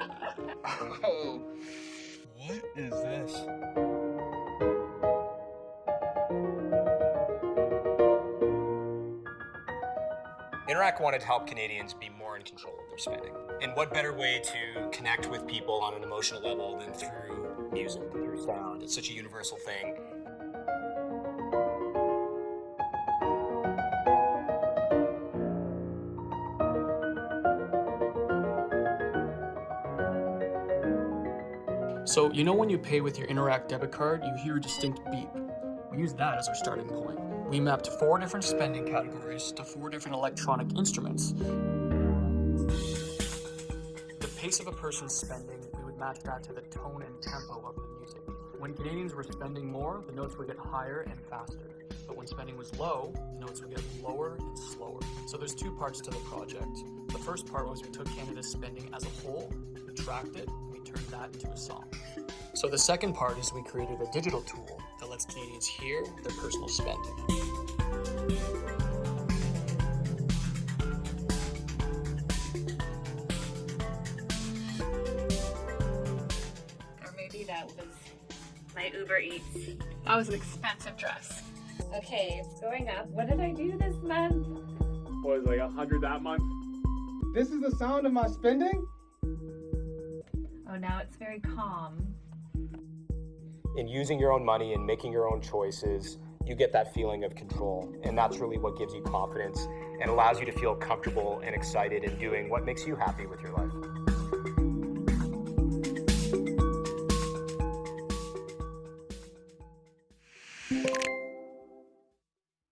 Oh. What is this? Interac wanted to help Canadians be more in control of their spending. And what better way to connect with people on an emotional level than through music, through sound? It's such a universal thing. So, you know when you pay with your Interac debit card, you hear a distinct beep. We use that as our starting point. We mapped 4 different spending categories to 4 different electronic instruments. The pace of a person's spending, we would match that to the tone and tempo of the music. When Canadians were spending more, the notes would get higher and faster. But when spending was low, the notes would get lower and slower. So there's 2 parts to the project. The first part was we took Canada's spending as a whole, we tracked it, and we turned that into a song. So the second part is we created a digital tool that lets Canadians hear their personal spending. Or maybe that was my Uber Eats. That was an expensive dress. Okay, it's going up. What did I do this month? What was it, like 100 that month? This is the sound of my spending? Oh, now it's very calm. In using your own money and making your own choices, you get that feeling of control. And that's really what gives you confidence and allows you to feel comfortable and excited in doing what makes you happy with your life.